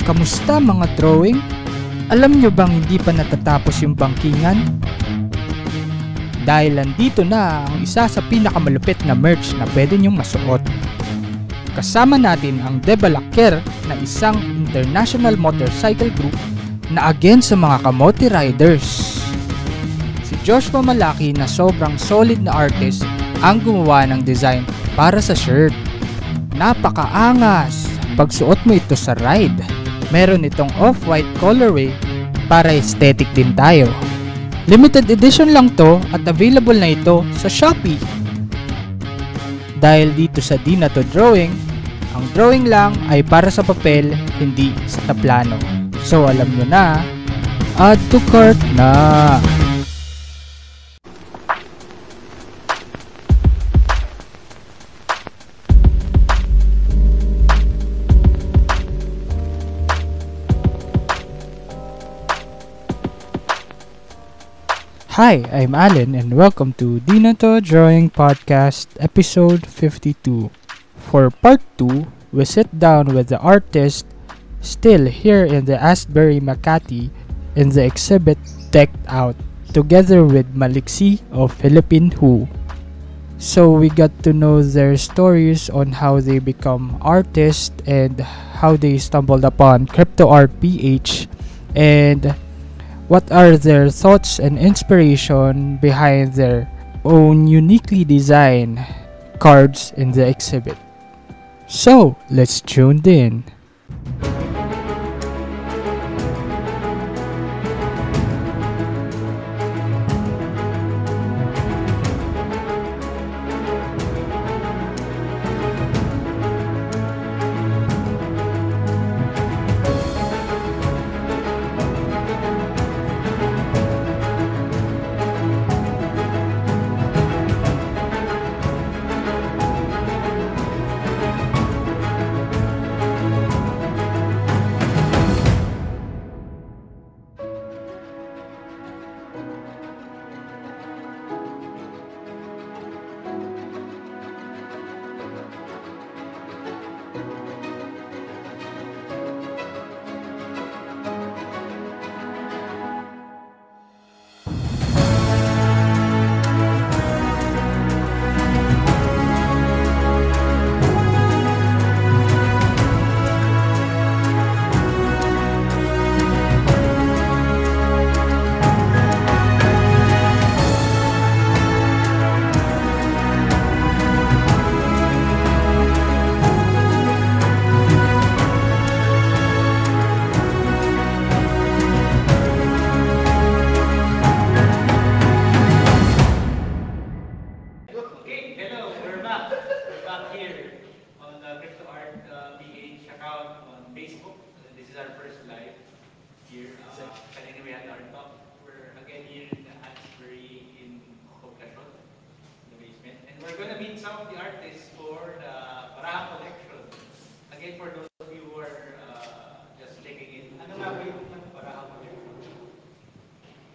Kamusta mga drawing? Alam nyo bang hindi pa natatapos yung bangkingan? Dahil nandito na ang isa sa pinakamalupit na merch na pwede nyong masuot. Kasama natin ang De Balaker na isang international motorcycle group na against sa mga kamote riders. Si Joshua Malaki na sobrang solid na artist ang gumawa ng design para sa shirt. Napakaangas! Pagsuot mo ito sa ride. Meron itong off-white colorway para aesthetic din tayo. Limited edition lang to at available na ito sa Shopee. Dahil dito sa Di Na To Drawing, ang drawing lang ay para sa papel, hindi sa taplano. So alam nyo na, add to cart na! Hi, I'm Alan and welcome to Di Na To Drawing Podcast episode 52. For part 2, we sit down with the artist still here in the Asbury Makati in the exhibit decked out together with Maliksi of Philippine Who. So we got to know their stories on how they become artists and how they stumbled upon Crypto Art PH and what are their thoughts and inspiration behind their own uniquely designed cards in the exhibit. So, let's tune in.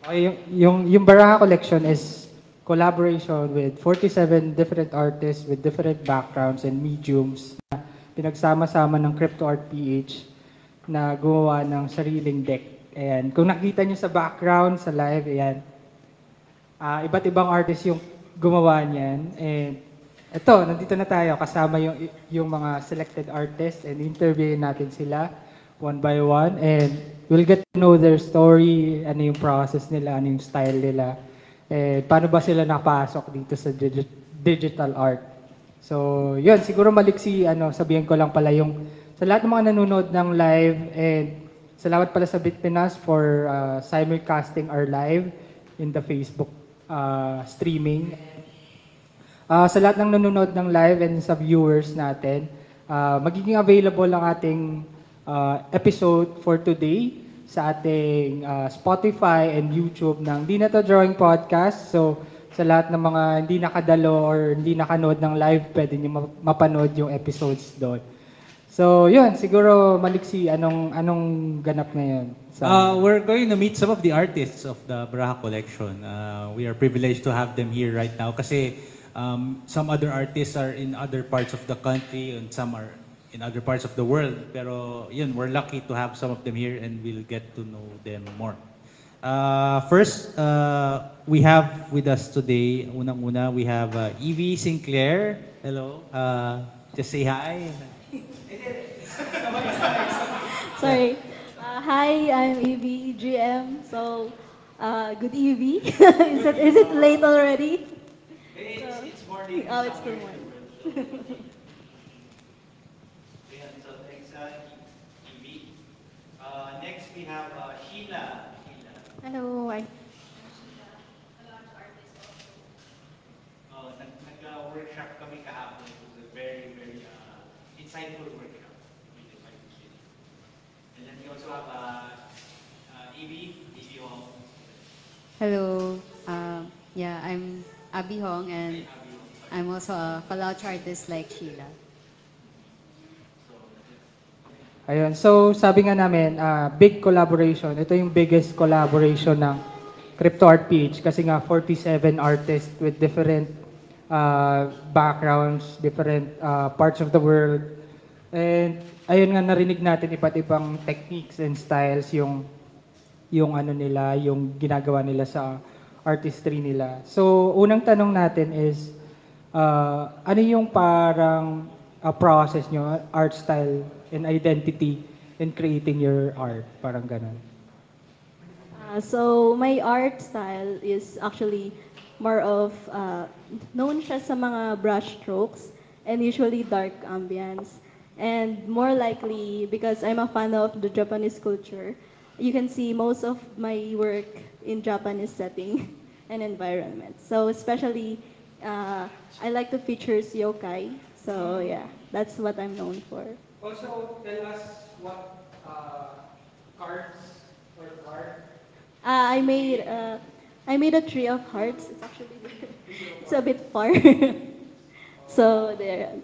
Okay, yung Baraha Collection is collaboration with 47 different artists with different backgrounds and mediums na pinagsama-sama ng Crypto Art PH na gumawa ng sariling deck. Ayan. Kung nakita nyo sa background, sa live, ayan, iba't ibang artists yung gumawa niyan. And ito, nandito na tayo kasama yung mga selected artists and interviewin natin sila one by one and we'll get to know their story, ano yung process nila, ano yung style nila, and paano ba sila napasok dito sa digital art. So, yun, siguro Maliksi, sabihin ko lang pala yung sa lahat ng mga nanonood ng live and salamat pala sa Bitpinas for simulcasting our live in the Facebook streaming. Sa lahat ng nanonood ng live and sa viewers natin, magiging available ang ating episode for today sa ating Spotify and YouTube ng Di Na To Drawing Podcast. So, sa lahat ng mga hindi nakadalo or hindi nakanood ng live, pwede nyo mapanood yung episodes doon. So, yun, siguro Maliksi, anong ganap ngayon? We're going to meet some of the artists of the Baraha Collection. We are privileged to have them here right now kasi some other artists are in other parts of the country and some are in other parts of the world. Pero yun, we're lucky to have some of them here and we'll get to know them more. First, we have with us today, unang-una, we have Evie Sinclair. Hello. Just say hi. Sorry. Hi, I'm Evie, GM. So, good Evie. Is it late already? It's morning. Oh, it's still morning. So thanks, Evie. Next, we have Sheila. Hello, Nag-workshop kami kahapon. It was a very, very insightful workshop. And then we also have Evie Hong. Hello. Yeah, I'm Abby Hong, and I'm also a collage artist like Sheila. Ayun. So, sabi nga namin, big collaboration. Ito yung biggest collaboration ng Crypto Art PH kasi nga 47 artists with different backgrounds, different parts of the world. And ayun nga narinig natin iba't ibang techniques and styles yung ano nila, yung ginagawa nila sa artistry nila. So, unang tanong natin is ano yung parang process nyo, art style and identity in creating your art? Parang ganun. So, my art style is actually more of, known siya sa mga brush strokes and usually dark ambience. And more likely, because I'm a fan of the Japanese culture, you can see most of my work in Japanese setting and environment. So especially, I like to feature yokai. So yeah, that's what I'm known for. Also, tell us what cards or card. I made a tree of hearts. It's actually it's a bit far. So there.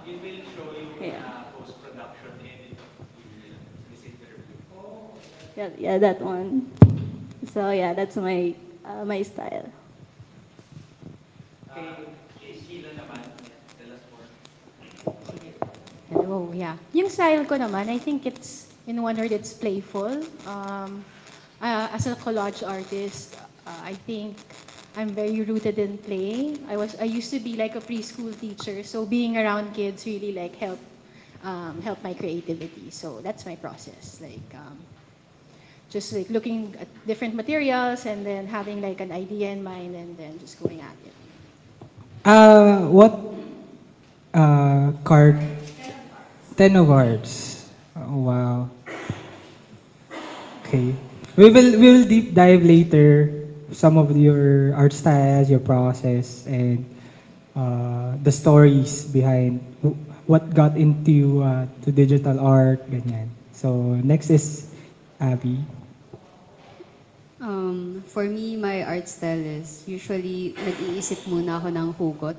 We will show you Yeah. post-production edit of this interview. Yeah, that one. So yeah, that's my my style. Sheila naman, tell us more. Hello, yeah. Yung style ko naman, I think it's, in one word, it's playful. As a collage artist, I think I'm very rooted in play. I used to be like a preschool teacher, so being around kids really like help my creativity. So that's my process, like just like looking at different materials and then having like an idea in mind and then just going at it. What card? 10 of Hearts. Oh, wow. Okay. We will deep dive later some of your art styles, your process, and the stories behind what got into to digital art, ganyan. So next is Abby. For me, my art style is usually nag-iisip muna ako ng hugot.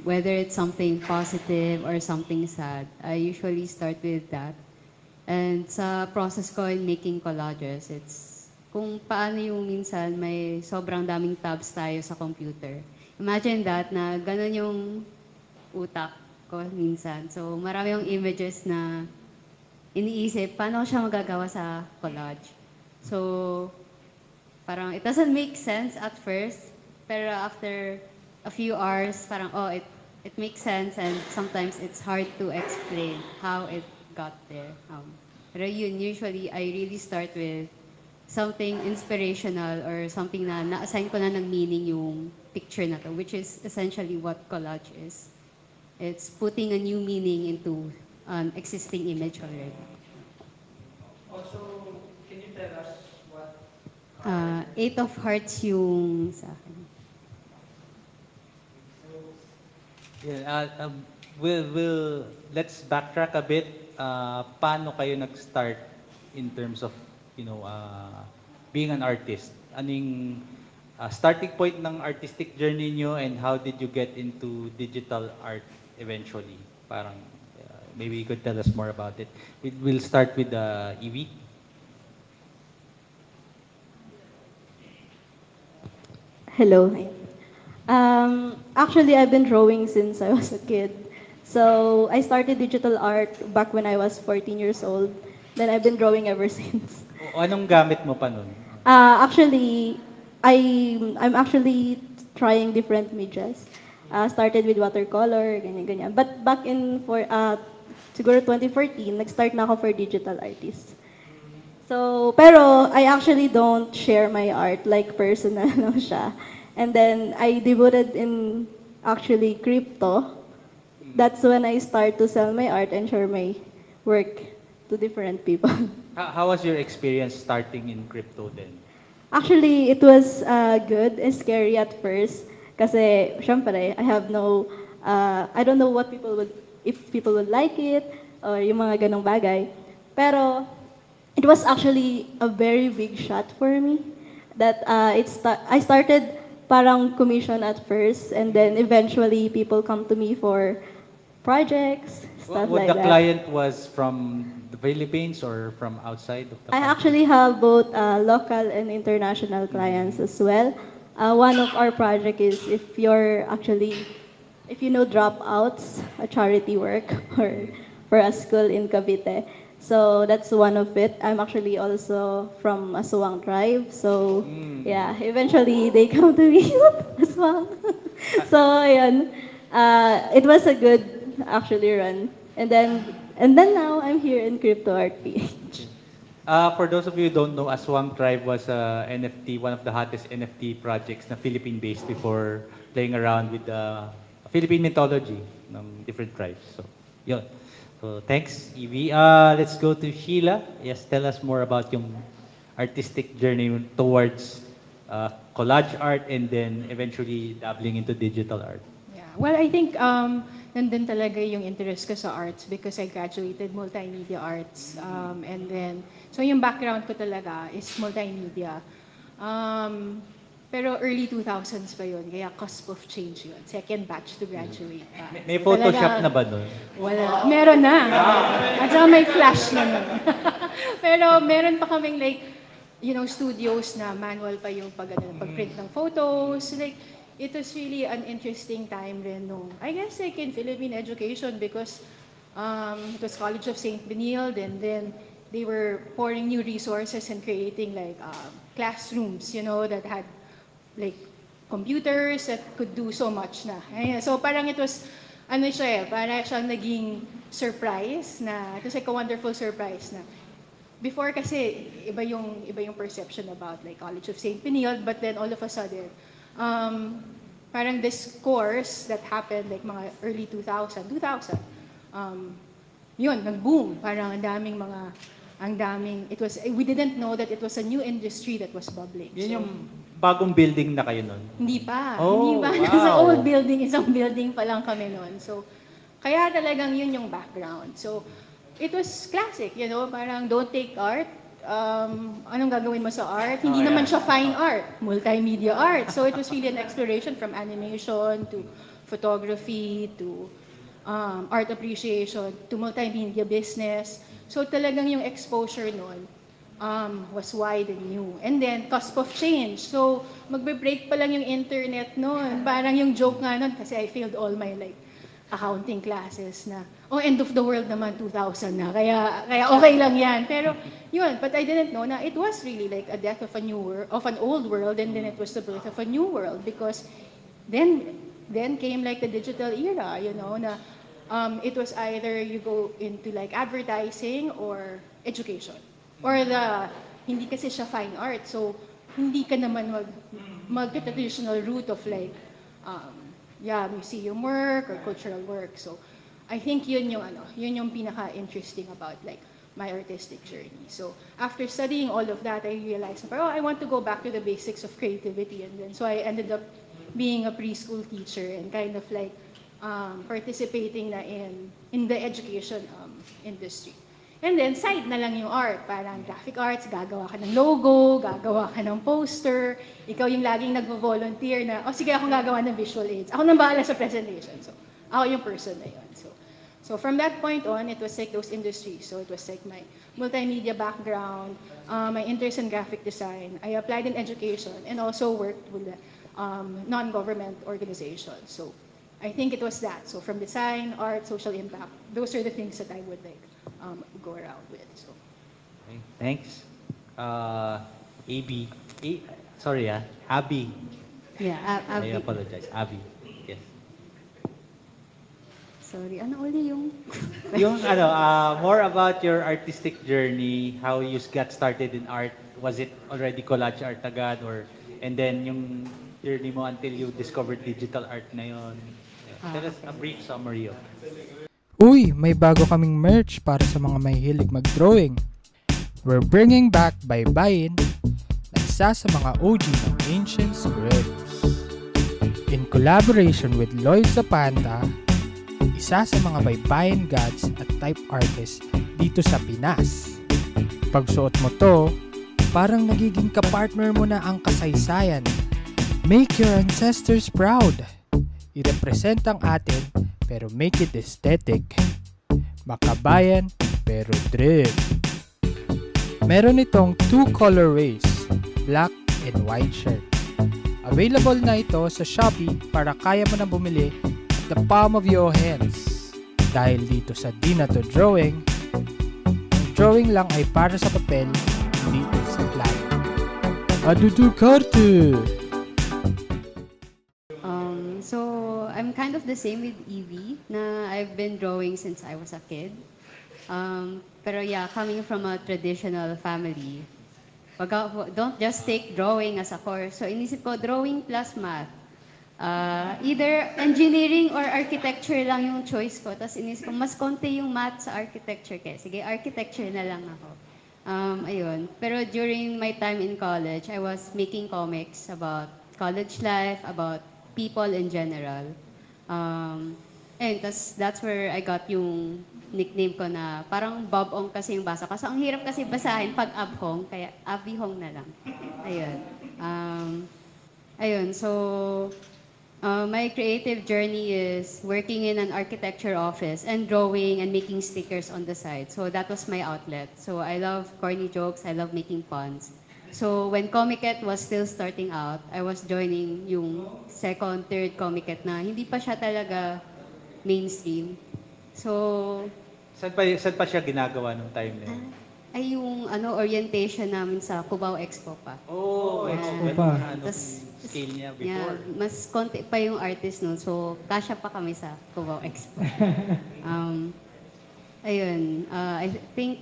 Whether it's something positive or something sad, I usually start with that. And sa process ko in making collages, it's kung paano yung minsan may sobrang daming tabs tayo sa computer. Imagine that na ganun yung utak ko minsan. So marami yung images na iniisip, paano ko siya magagawa sa collage. So parang it doesn't make sense at first, pero after a few hours, parang it makes sense and sometimes it's hard to explain how it got there. Pero yun, usually I really start with something inspirational or something na na-assign ko na ng meaning yung picture na to, which is essentially what collage is. It's putting a new meaning into an existing image already. Also, can you tell us what? Eight of Hearts yung sa akin. Yeah, let's backtrack a bit. Paano kayo nag-start in terms of, being an artist? Anong starting point ng artistic journey nyo and how did you get into digital art eventually? Parang, maybe you could tell us more about it. We'll start with Evie. Hello. Actually, I've been drawing since I was a kid. So I started digital art back when I was 14 years old. Then I've been drawing ever since. O anong gamit mo pa nun? Actually, I'm actually trying different medias. Started with watercolor, ganyan-ganyan. But back in siguro 2014, nag-start na ako for digital artist. So, pero I actually don't share my art, like personal lang siya. And then I devoted in actually crypto. That's when I start to sell my art and share my work to different people. How was your experience starting in crypto then? Actually, it was good and scary at first. Kasi, syempre, I have no, I don't know what if people would like it, or yung mga ganong bagay. Pero, it was actually a very big shot for me. That I started parang commission at first, and then eventually people come to me for projects, stuff What like the that. client was from the Philippines or from outside of the I country? actually have both local and international clients as well. One of our project is if you know Dropouts, a charity work for a school in Cavite. So that's one of it. I'm actually also from Aswang tribe. So yeah, eventually they come to me, Aswang. So ayan, it was a good actually run. And then now I'm here in Crypto Art PH. For those of you who don't know, Aswang Tribe was NFT, one of the hottest NFT projects na Philippine-based before playing around with the Philippine mythology ng different tribes. So, yun. So, thanks, Evie. Let's go to Sheila. Yes, tell us more about yung artistic journey towards collage art and then eventually dabbling into digital art. Yeah. Well, I think nandun talaga yung interest ko sa arts because I graduated multimedia arts. And then, so yung background ko talaga is multimedia. Pero early 2000s pa yun, kaya cusp of change yun. Second batch to graduate pa. May Photoshop na ba nun? Wala. Meron na. At saka may flash na nun. Pero meron pa kaming like, studios na manual pa yung pag-print ng photos. Like, it was really an interesting time rin nung, I guess like in Philippine education because it was College of St. Benilde and then they were pouring new resources and creating like classrooms, that had like computers that could do so much na. So parang it was, parang siyang naging surprise na, it was like a wonderful surprise na. Before kasi, iba yung perception about like College of St. Benilde, but then all of a sudden, parang this course that happened like mga early 2000, yun, nag-boom. Parang we didn't know that it was a new industry that was bubbling. Yun yung bagong building na kayo nun? Hindi pa. Oh, wow. Sa old building, isang building pa lang kami nun. So, kaya talagang yun yung background. So, it was classic, parang don't take art. Anong gagawin mo sa art? Hindi naman siya fine art, multimedia art. So it was really an exploration from animation to photography to art appreciation to multimedia business. So talagang yung exposure nun was wide and new. And then, cusp of change. So, magbe-break pa lang yung internet nun. Parang yung joke nga nun, kasi I failed all my accounting classes na, end of the world naman, 2000 na. Kaya okay lang yan. Pero, yun, but I didn't know na it was really like a death of an old world, and then it was the birth of a new world. Because then came like the digital era, na it was either you go into like advertising or education. Or hindi kasi siya fine art. So, hindi ka naman mag-traditional route of like, museum work or cultural work. So, I think yun yung pinaka-interesting about like my artistic journey. So, after studying all of that, I realized, I want to go back to the basics of creativity. And then, so I ended up being a preschool teacher and kind of like participating na in the education industry. And then, side na lang yung art. Parang graphic arts, gagawa ka ng logo, gagawa ka ng poster. Ikaw yung laging nagvo-volunteer na, sige, ako gagawa ng visual aids. Ako nang bahala sa presentation. So, ako yung person na yun. So from that point on, it was like those industries. So it was like my multimedia background, my interest in graphic design. I applied in education and also worked with non-government organizations. So I think it was that. So from design, art, social impact, those are the things that I would like go around with. So. Okay, thanks. AB. Sorry, Abby. Yeah, I apologize. Abby. Yes. Sorry, ano uli yung... Yung more about your artistic journey, how you got started in art. Was it already collage art agad and then yung journey mo until you discovered digital art na yun? Tell us a brief summary of it. Uy, may bago kaming merch para sa mga mahilig mag-drawing. We're bringing back Baybayin na isa sa mga OG ng ancient scripts. In collaboration with Lloyd Zapanta, isa sa mga baybayin gods at type artists dito sa Pinas. Pagsuot mo to, parang nagiging kapartner mo na ang kasaysayan. Make your ancestors proud. I-represent ang atin pero make it aesthetic. Makabayan pero drip. Meron itong 2 colorways, black and white shirt. Available na ito sa Shopee para kaya mo na bumili at the palm of your hands. Dahil dito sa Di Na To Drawing, ang drawing lang ay para sa papel, hindi sa plano. Adudu karte! So, I'm kind of the same with Evie, na I've been drawing since I was a kid. Pero yeah, coming from a traditional family, don't just take drawing as a course. So, inisip ko, drawing plus math. Either engineering or architecture lang yung choice ko. Tapos inisip ko, mas konti yung math sa architecture. Kaya sige, architecture na lang ako. Ayun. Pero during my time in college, I was making comics about college life, about people in general. And that's where I got yung nickname ko na parang Bob Ong kasi yung basa. Kasi ang hirap kasi basahin pag Abhong, kaya Abihong na lang. Ayun. Ayun, so my creative journey is working in an architecture office and drawing and making stickers on the side. So that was my outlet. So I love corny jokes, I love making puns. So when Comiket was still starting out, I was joining yung second, third Comiket na hindi pa siya talaga mainstream. So Saan pa siya ginagawa nung time na yun? ay yung orientation namin sa Cubao Expo pa. Oh, Expo pa. Scale niya before. Yeah, mas konti pa yung artist nun. So, kasya pa kami sa Cubao Expo. Ayun, I think,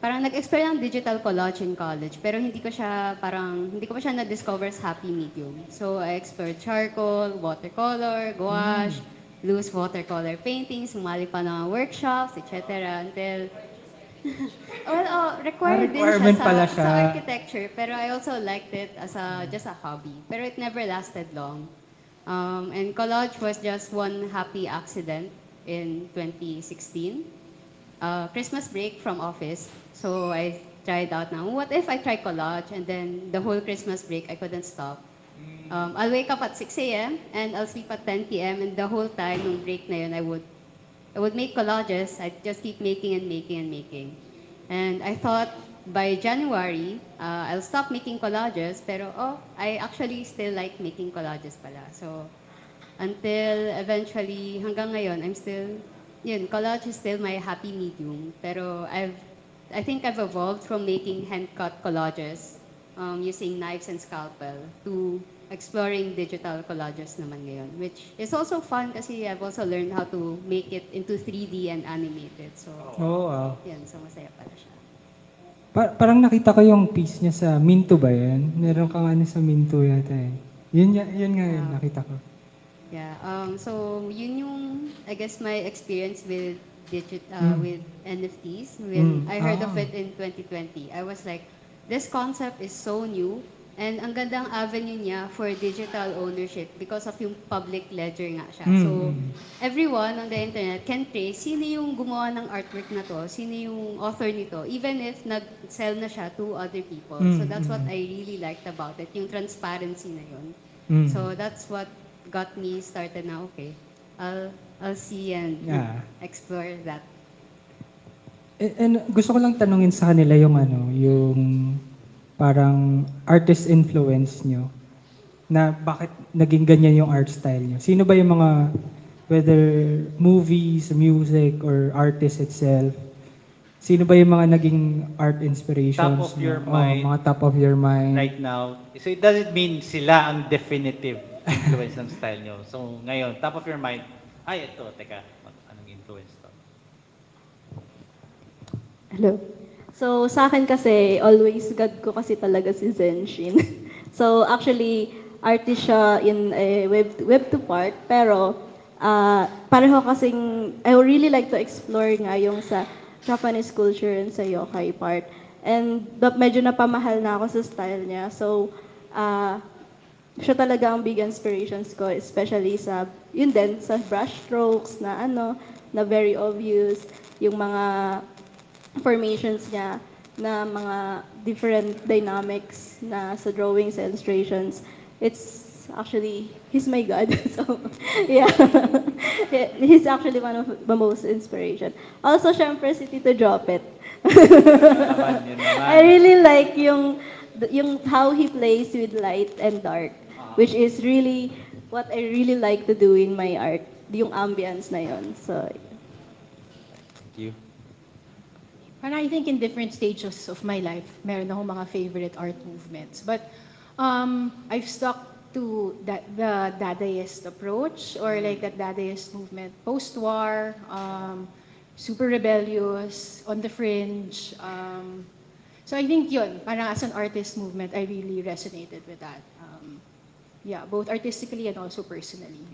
parang nag-explore ng digital collage in college, pero hindi ko pa siya na-discover as happy medium. So, I explored charcoal, watercolor, gouache, loose watercolor painting, sumali pa ng workshops, etc. Until, required din siya sa architecture, pero I also liked it as just a hobby. Pero it never lasted long. And collage was just one happy accident in 2016. Christmas break from office, so I tried out now, what if I try collage? And then the whole Christmas break, I couldn't stop. I'll wake up at 6 a.m. and I'll sleep at 10 p.m. and the whole time, nung break na yun, I would make collages. I'd just keep making and making and making. And I thought by January, I'll stop making collages, pero I actually still like making collages pala. So until eventually, hanggang ngayon, collage is still my happy medium. Pero I think I've evolved from making hand-cut collages using knives and scalpel to exploring digital collages naman ngayon, which is also fun kasi I've also learned how to make it into 3D and animate it. So, yan, so masaya pala siya. Parang nakita ko yung piece niya sa Minto ba yan? Meron kang sa Minto yata eh. Yun nga yun, nakita ko. Yeah, so yun yung, I guess, my experience with with NFTs. When I heard of it in 2020, I was like, this concept is so new and ang gandang avenue niya for digital ownership because of yung public ledger nga siya. So, everyone on the internet can trace sino yung gumawa ng artwork na to, sino yung author nito, even if nag-sell na siya to other people. So, that's what I really liked about it, yung transparency na yun. So, that's what got me started na, okay, I'll see and explore that. And gusto ko lang tanungin sa kanila yung yung parang artist influence nyo. na bakit naging ganyan yung art style nyo? Sino ba yung mga, whether movies, music, or artist itself, sino ba yung mga naging art inspirations? Top of your nyo? mind. Mga top of your mind. Right now. So it doesn't mean sila ang definitive influence ng style nyo. So ngayon, top of your mind, ay ito, teka, anong influence to? Hello. So, sa akin kasi, always God ko kasi talaga si Zenshin. So, actually, artist siya in a web to part, pero pareho kasing, I would really like to explore nga yung sa Japanese culture and sa yokai part. And medyo napamahal na ako sa style niya. So, siya talaga ang big inspirations ko, especially sa, yun din, sa brush strokes na na very obvious, yung mga formations niya na mga different dynamics na sa drawings, illustrations. It's actually, he's my God. So, yeah. He's actually one of the most inspiration. Also, syempre, si Tito Jopet. I really like yung how he plays with light and dark, which is really what I really like to do in my art, yung ambience na yun. So, Thank you. And I think in different stages of my life, meron akong mga favorite art movements. But I've stuck to the Dadaist approach, or like that Dadaist movement, post-war, super rebellious, on the fringe. So I think yun, parang as an artist movement, I really resonated with that. Yeah, both artistically and also personally.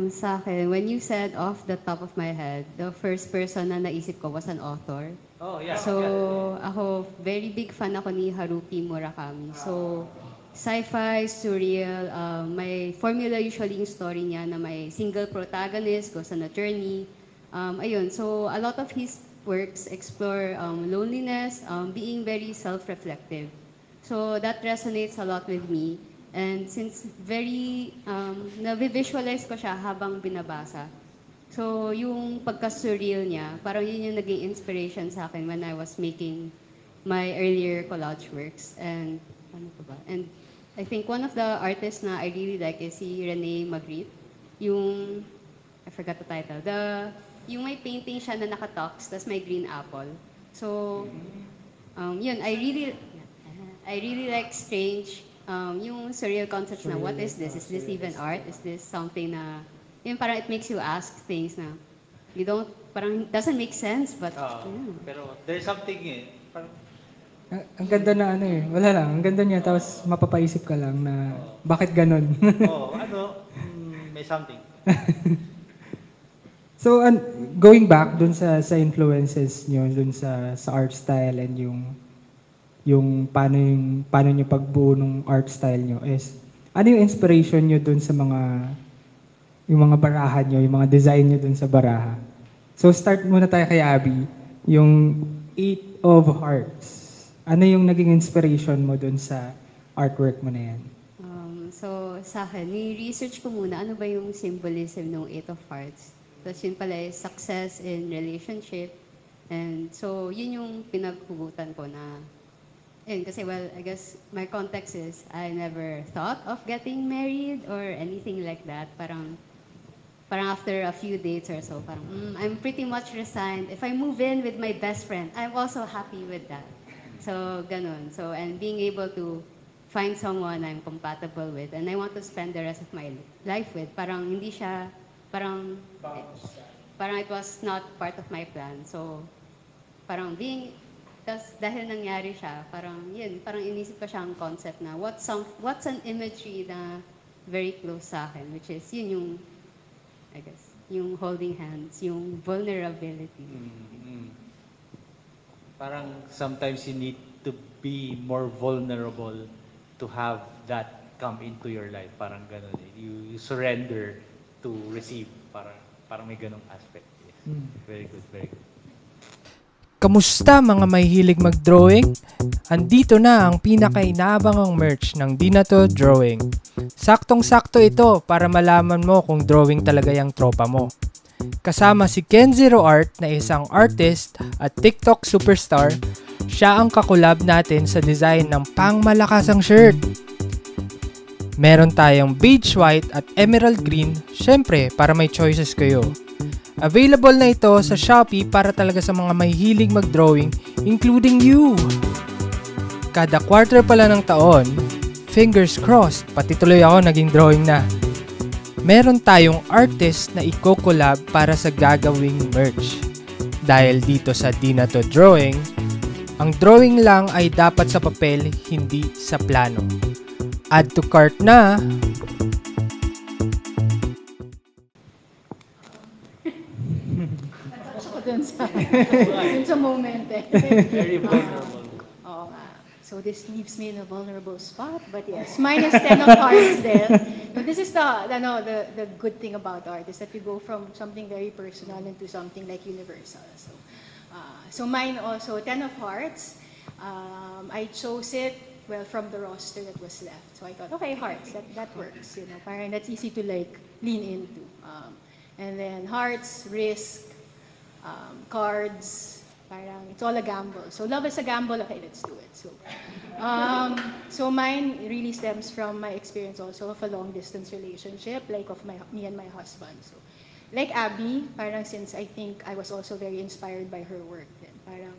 Sa akin, when you said off the top of my head, the first person na naisip ko was an author. Oh, yeah. So, ako, very big fan ako ni Haruki Murakami. So, sci-fi, surreal, may formula usually yung story niya na may single protagonist, goes on a journey. Ayun, so a lot of his works explore loneliness, being very self-reflective. So, that resonates a lot with me. And since very, na-visualize ko siya habang binabasa. So, yung pagka-surreal niya, parang yun yung naging inspiration sa akin when I was making my earlier collage works. And, ano pa ba? And I think one of the artists na I really like is si Rene Magritte. Yung, I forgot the title. Yung may painting siya na naka-tux, tas may green apple. So, yun, I really like strange, yung surreal concepts na, what is this? Is this even art? Is this something na, yun parang it makes you ask things na, you don't, parang doesn't make sense, but, Pero there's something parang, ang ganda na wala lang, ang ganda niya, tapos mapapaisip ka lang na, bakit ganon? may something. So, going back dun sa influences nyo, dun sa art style and yung paano nyo pagbuo ng art style nyo is, ano yung inspiration nyo dun sa yung mga baraha nyo, yung mga design nyo dun sa baraha? So start muna tayo kay Abby, yung 8 of Hearts. Ano yung naging inspiration mo dun sa artwork mo na yan? So sa akin, ni-research ko muna ano ba yung symbolism ng 8 of Hearts. Tapos yun pala is success in relationship. And so yun yung pinaghugutan ko na kasi, well, I guess my context is I never thought of getting married or anything like that. Parang after a few dates or so, parang I'm pretty much resigned. If I move in with my best friend, I'm also happy with that. So, ganun. So, and being able to find someone I'm compatible with and I want to spend the rest of my life with, parang hindi siya, parang it was not part of my plan. So, parang tas dahil nangyari siya, parang inisip ko siyang concept na what's an imagery na very close sa akin, which is yun yung, I guess, yung holding hands, yung vulnerability. Parang sometimes you need to be more vulnerable to have that come into your life. Parang gano'n. You surrender to receive. Parang may ganong aspect. Yes. Very good, very good. Kamusta mga may hilig mag-drawing? Andito na ang pinaka-inaabangang merch ng Di Na To Drawing. Saktong-sakto ito para malaman mo kung drawing talaga yung tropa mo. Kasama si Ken Zero Art na isang artist at TikTok superstar, Siya ang kakolab natin sa design ng pangmalakasang shirt. Meron tayong beige white at emerald green, syempre para may choices kayo. Available na ito sa Shopee para talaga sa mga mahihilig mag-drawing, including you. Kada quarter pala ng taon, fingers crossed, pati tuloy ako naging drawing na. Meron tayong artist na i-collab para sa gagawing merch. Dahil dito sa Di Na To Drawing, ang drawing lang ay dapat sa papel, hindi sa plano. Add to cart na! Ako dun sa moment eh. Very vulnerable. Oo nga. So this leaves me in a vulnerable spot, but yes, minus 10 of hearts then. But this is the good thing about art is that we go from something very personal into something like universal. So mine also 10 of hearts. I chose it from the roster that was left. So I thought, okay, hearts, that works. Parang that's easy to lean into. And then hearts, risk, cards. Parang it's all a gamble. So love is a gamble. Okay, let's do it. So mine really stems from my experience also of a long distance relationship, like of me and my husband. So like Abby, parang since I think I was also very inspired by her work, then parang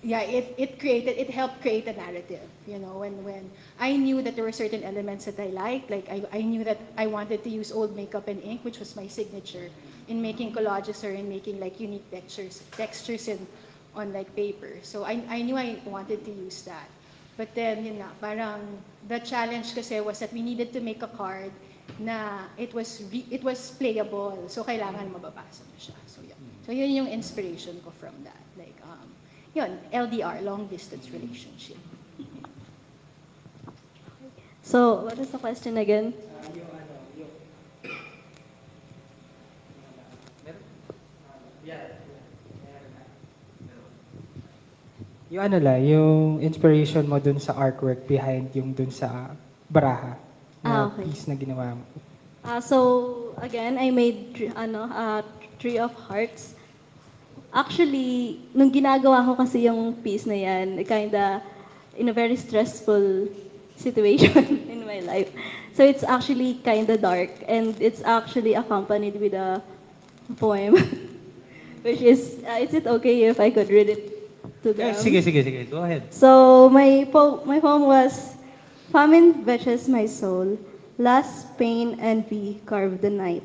it helped create a narrative. When I knew that there were certain elements that I liked, like I knew that I wanted to use old makeup and ink, which was my signature in making collages or in making like unique textures on like paper. So I knew I wanted to use that. But then parang the challenge kasi was that we needed to make a card na it was playable. So kailangan mababasa mo siya. So yun yung inspiration ko from that. Like yun, LDR, long distance relationship. So, what is the question again? Yung inspiration mo dun sa artwork behind yung dun sa baraha na Okay. piece na ginawa mo. So, again, I made Tree of Hearts. Actually, nung ginagawa ko kasi yung piece na yan, kinda in a very stressful situation in my life. So it's actually kinda dark, and it's actually accompanied with a poem, which is, is it okay if I could read it to them? Sige. Go ahead. So my poem was, famine vexes my soul, lust, pain, envy carve the night,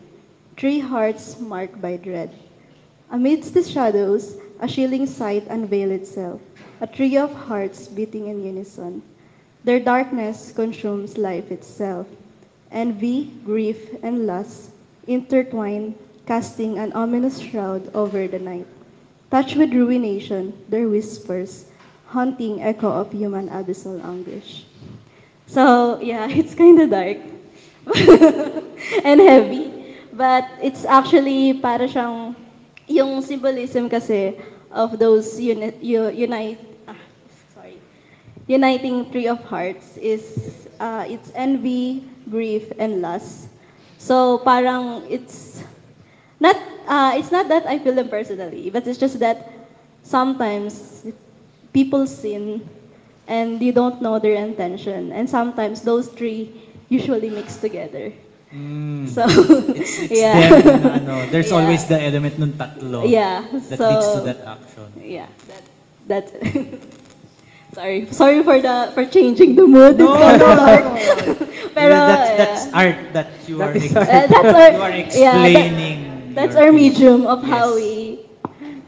3 hearts marked by dread. Amidst the shadows, a chilling sight unveiled itself, a tree of hearts beating in unison. Their darkness consumes life itself. Envy, grief, and lust intertwine, casting an ominous shroud over the night. Touched with ruination, their whispers, haunting echo of human abyssal anguish. So, yeah, it's kind of dark and heavy, but it's actually para siyang yung symbolism kasi of those uniting Tree of Hearts is it's envy, grief, and lust. So parang it's not that I feel them personally, but it's just that sometimes people sin and you don't know their intention, and sometimes those three usually mix together. So It's yeah. there there's Yeah. always the element nun tatlo Yeah, that so- leads to that action. Yeah, that's sorry for changing the mood. It's kind of dark. Pero That's art that you are That is that's our you are explaining. that's your our piece. medium of Yes.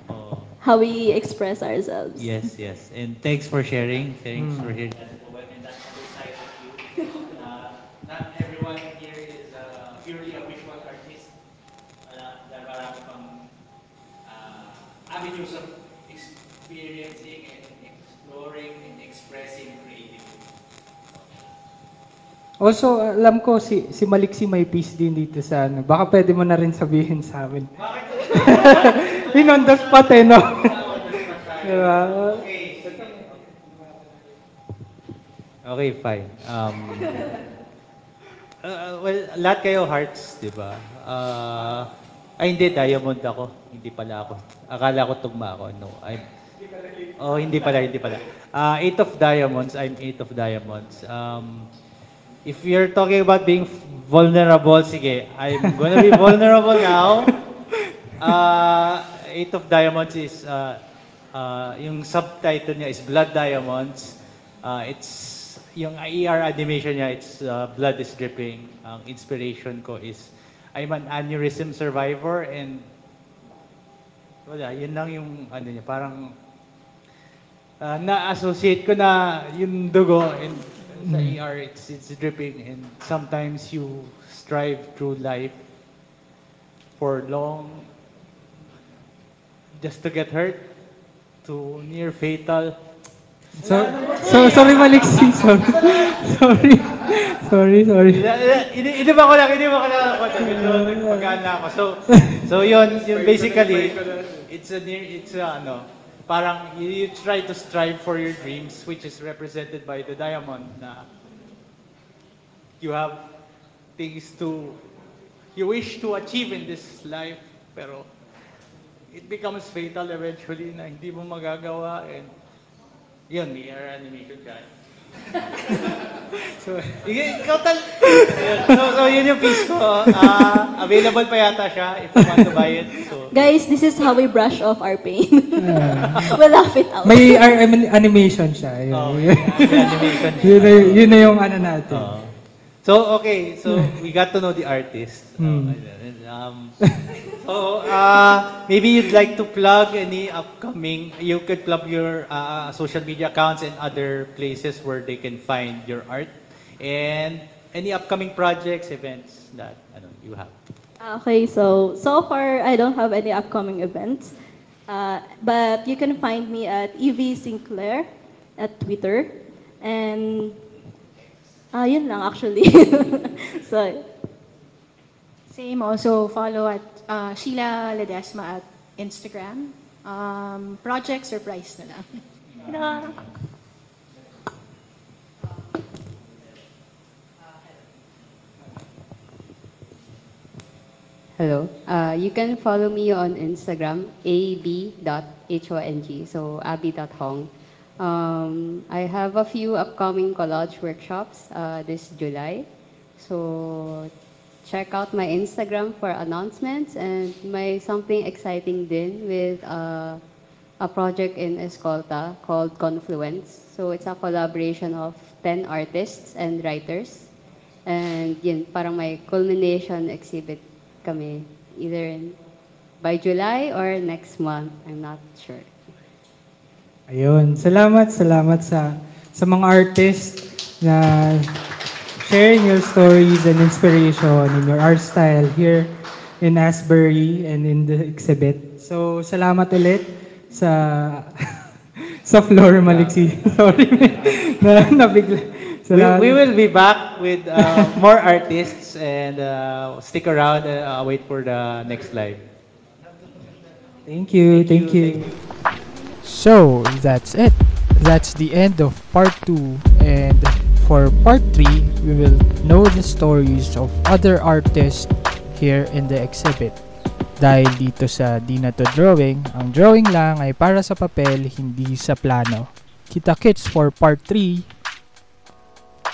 Oh, how we express ourselves. yes. And thanks for sharing. Thanks for sharing that. And that's the side of you. Not everyone here is purely a visual artist. There are some avenues of experiencing and exploring and expressing creativity. Also, alam ko si Maliksi may piece din dito sa ano. Baka pwede mo na rin sabihin sa amin. Yun on the spot no? Diba? Okay, fine. Well, lahat kayo hearts, di ba? Ay, hindi, diamond ako. Hindi pala ako. Akala ko tugma ako. No, Oh, hindi pala, hindi pala. Eight of Diamonds, I'm Eight of Diamonds. If you're talking about being vulnerable, sige, I'm gonna be vulnerable now. Eight of Diamonds is, yung subtitle niya is Blood Diamonds. Yung ER animation niya, it's Blood is Dripping. Ang inspiration ko is, I'm an aneurysm survivor and wala, yun lang yung ano niya, parang na-associate ko na yung dugo and sa ER, it's dripping and sometimes you strive through life for long just to get hurt to near fatal. So sorry Maliksi, sorry. Hindi ba ko lang pagkana ako. So yun basically, it's ano, parang you try to strive for your dreams, which is represented by the diamond na you have things you wish to achieve in this life, pero it becomes fatal eventually na hindi mo magagawa and yun, ER animation guy. So yun yung piece ko. Available pa yata siya if you want to buy it. So. Guys, this is how we brush off our pain. We'll laugh it out. May animation siya. May animation. Yun na yung ano natin. So, okay. So, we got to know the artist. Maybe you'd like to plug any upcoming, you could plug your social media accounts and other places where they can find your art. And any upcoming projects, events that you have. Okay, so far I don't have any upcoming events. But you can find me at EV Sinclair at Twitter. And yun lang actually. So, Same, also follow at Sheila Ledesma at Instagram. Project surprise na lang. Hello. You can follow me on Instagram, ab.hong, so abi.hong. I have a few upcoming collage workshops this July. So check out my Instagram for announcements and may something exciting din with a project in Escolta called Confluence. So it's a collaboration of 10 artists and writers. And yun, parang may culmination exhibit kami either by July or next month. I'm not sure. Ayun. Salamat sa mga artists na sharing your stories and inspiration in your art style here in Asbury and in the exhibit. So, salamat ulit sa floor, Maliksi. Sorry. Nabigla. We will be back with more artists and stick around and wait for the next live. Thank you. So, that's it. That's the end of part 2, and for part 3, we will know the stories of other artists here in the exhibit. Dahil dito sa Di Na To Drawing, ang drawing lang ay para sa papel, hindi sa plano. Kita-kits for part 3.